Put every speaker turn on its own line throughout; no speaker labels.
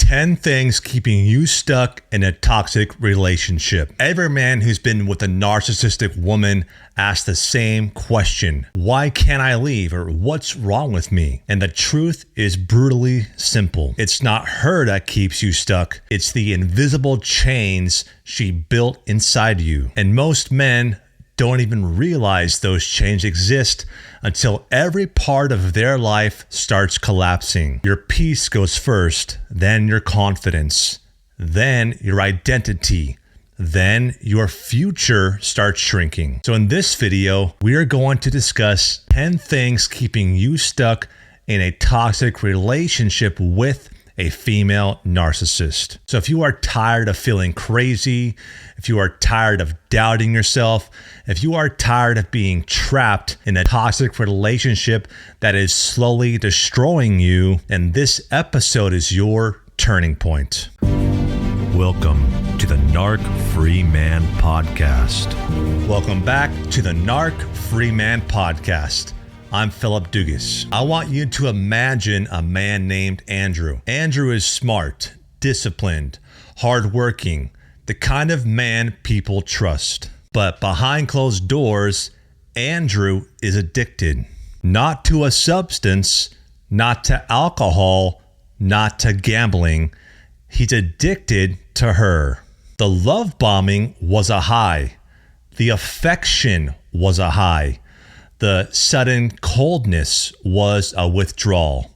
10 things keeping you stuck in a toxic relationship. Every man who's been with a narcissistic woman asks the same question. Why can't I leave? Or what's wrong with me? And the truth is brutally simple. It's not her that keeps you stuck. It's the invisible chains she built inside you. And most men don't even realize those chains exist until every part of their life starts collapsing. Your peace goes first, then your confidence, then your identity, then your future starts shrinking. So in this video, we are going to discuss 10 things keeping you stuck in a toxic relationship with a female narcissist. So if you are tired of feeling crazy, if you are tired of doubting yourself, if you are tired of being trapped in a toxic relationship that is slowly destroying you, then this episode is your turning point. Welcome to the Narc Free Man Podcast. Welcome back to the Narc Free Man Podcast. I'm Philip Dugas. I want you to imagine a man named Andrew. Andrew is smart, disciplined, hardworking, the kind of man people trust. But behind closed doors, Andrew is addicted. Not to a substance, not to alcohol, not to gambling. He's addicted to her. The love bombing was a high. The affection was a high. The sudden coldness was a withdrawal.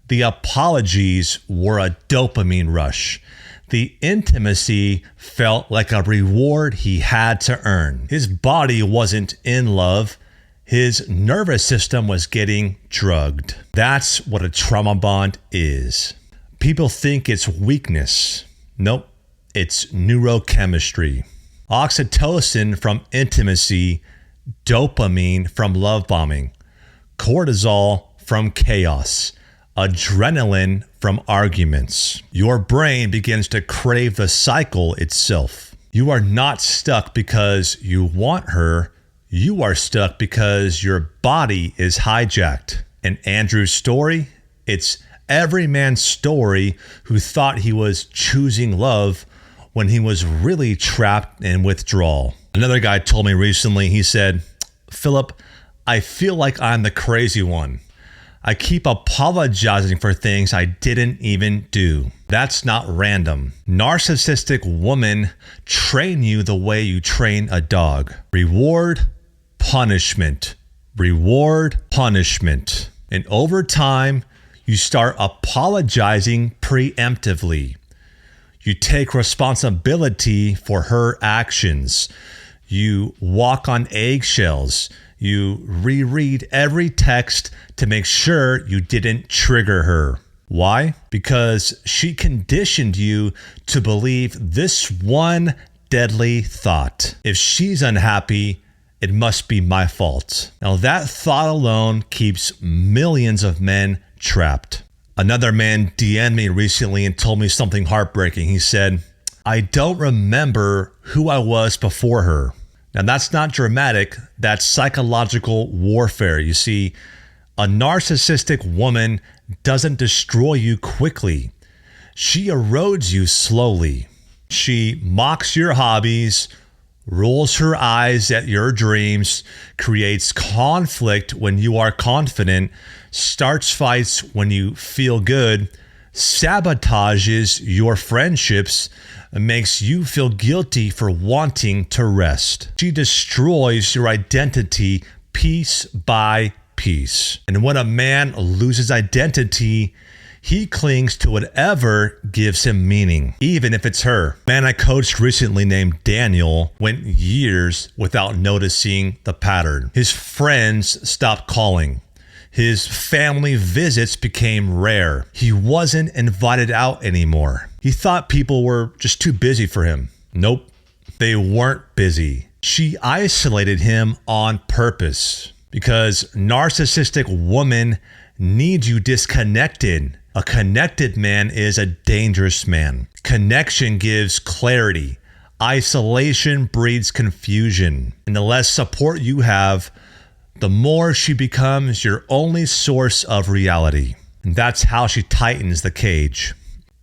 The apologies were a dopamine rush. The intimacy felt like a reward he had to earn. His body wasn't in love. His nervous system was getting drugged. That's what a trauma bond is. People think it's weakness. Nope, it's neurochemistry. Oxytocin from intimacy, dopamine from love bombing, cortisol from chaos, adrenaline from arguments. Your brain begins to crave the cycle itself. You are not stuck because you want her. You are stuck because your body is hijacked. And Andrew's story? It's every man's story who thought he was choosing love when he was really trapped in withdrawal. Another guy told me recently, he said, "Philip, I feel like I'm the crazy one. I keep apologizing for things I didn't even do." That's not random. Narcissistic women train you the way you train a dog. Reward, punishment. Reward, punishment. And over time, you start apologizing preemptively. You take responsibility for her actions. You walk on eggshells. You reread every text to make sure you didn't trigger her. Why? Because she conditioned you to believe this one deadly thought. If she's unhappy, it must be my fault. Now that thought alone keeps millions of men trapped. Another man DM'd me recently and told me something heartbreaking. He said, "I don't remember who I was before her." Now that's not dramatic, that's psychological warfare. You see, a narcissistic woman doesn't destroy you quickly. She erodes you slowly. She mocks your hobbies, rolls her eyes at your dreams, creates conflict when you are confident, starts fights when you feel good, sabotages your friendships, and makes you feel guilty for wanting to rest. She destroys your identity piece by piece. And when a man loses identity, he clings to whatever gives him meaning, even if it's her. A man I coached recently named Daniel went years without noticing the pattern. His friends stopped calling. His family visits became rare. He wasn't invited out anymore. He thought people were just too busy for him. Nope, they weren't busy. She isolated him on purpose because narcissistic women need you disconnected. A connected man is a dangerous man. Connection gives clarity. Isolation breeds confusion. And the less support you have, the more she becomes your only source of reality. And that's how she tightens the cage.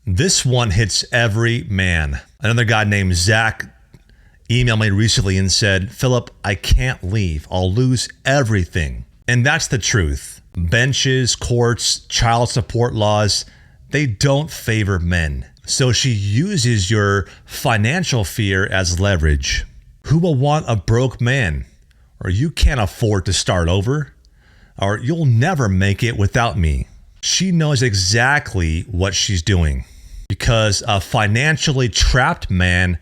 This one hits every man. Another guy named Zach emailed me recently and said, Philip, I can't leave. I'll lose everything. And that's the truth. Benches, courts, child support laws, they don't favor men. So she uses your financial fear as leverage. Who will want a broke man? Or you can't afford to start over? Or you'll never make it without me. She knows exactly what she's doing. Because a financially trapped man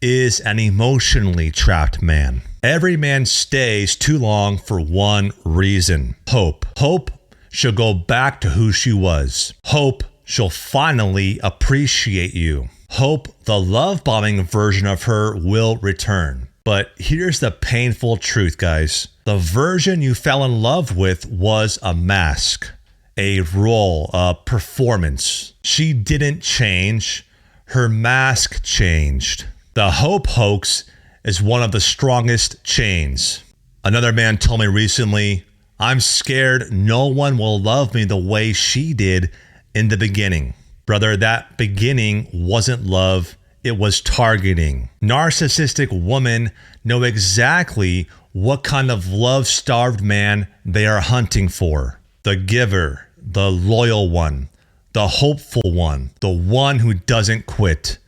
is an emotionally trapped man. Every man stays too long for one reason: hope. Hope she'll go back to who she was. Hope she'll finally appreciate you. Hope the love-bombing version of her will return. But here's the painful truth, guys. The version you fell in love with was a mask, a role, a performance. She didn't change. Her mask changed. The hope hoax is one of the strongest chains. Another man told me recently, I'm scared no one will love me the way she did in the beginning. Brother, that beginning wasn't love. It was targeting. Narcissistic women know exactly what kind of love-starved man they are hunting for. The giver, the loyal one, the hopeful one, the one who doesn't quit,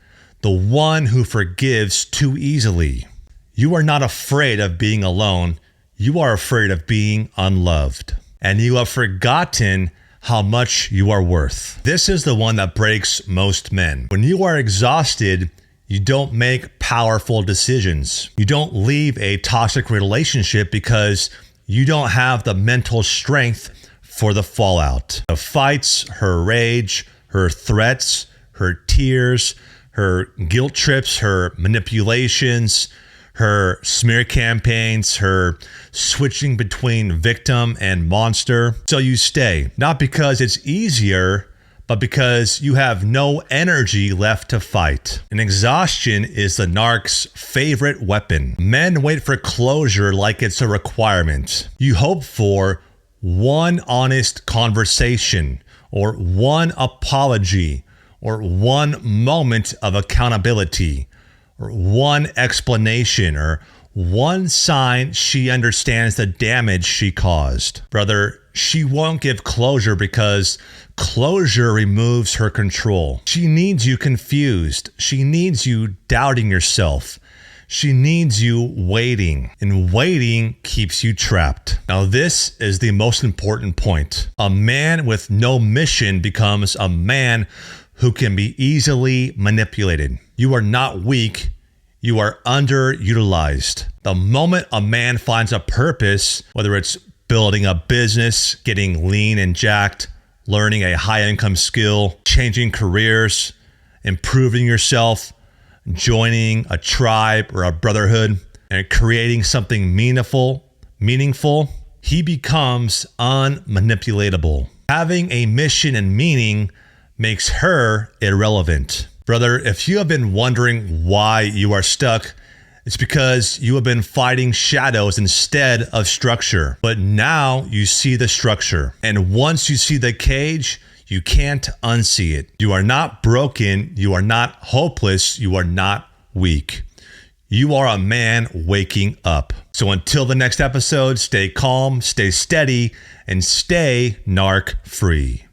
the one who forgives too easily. You are not afraid of being alone. You are afraid of being unloved. And you have forgotten how much you are worth. This is the one that breaks most men. When you are exhausted, you don't make powerful decisions. You don't leave a toxic relationship because you don't have the mental strength for the fallout. The fights, her rage, her threats, her tears, her guilt trips, her manipulations, her smear campaigns, her switching between victim and monster. So you stay, not because it's easier, but because you have no energy left to fight. And exhaustion is the narc's favorite weapon. Men wait for closure like it's a requirement. You hope for one honest conversation, or one apology, or one moment of accountability, or one explanation, or one sign she understands the damage she caused. Brother, she won't give closure because closure removes her control. She needs you confused. She needs you doubting yourself. She needs you waiting, and waiting keeps you trapped. Now, this is the most important point. A man with no mission becomes a man who can be easily manipulated. You are not weak. You are underutilized. The moment a man finds a purpose, whether it's building a business, getting lean and jacked, learning a high-income skill, changing careers, improving yourself, joining a tribe or a brotherhood, and creating something meaningful, he becomes unmanipulatable. Having a mission and meaning makes her irrelevant. Brother, if you have been wondering why you are stuck, it's because you have been fighting shadows instead of structure. But now you see the structure. And once you see the cage, you can't unsee it. You are not broken. You are not hopeless. You are not weak. You are a man waking up. So until the next episode, stay calm, stay steady, and stay narc free.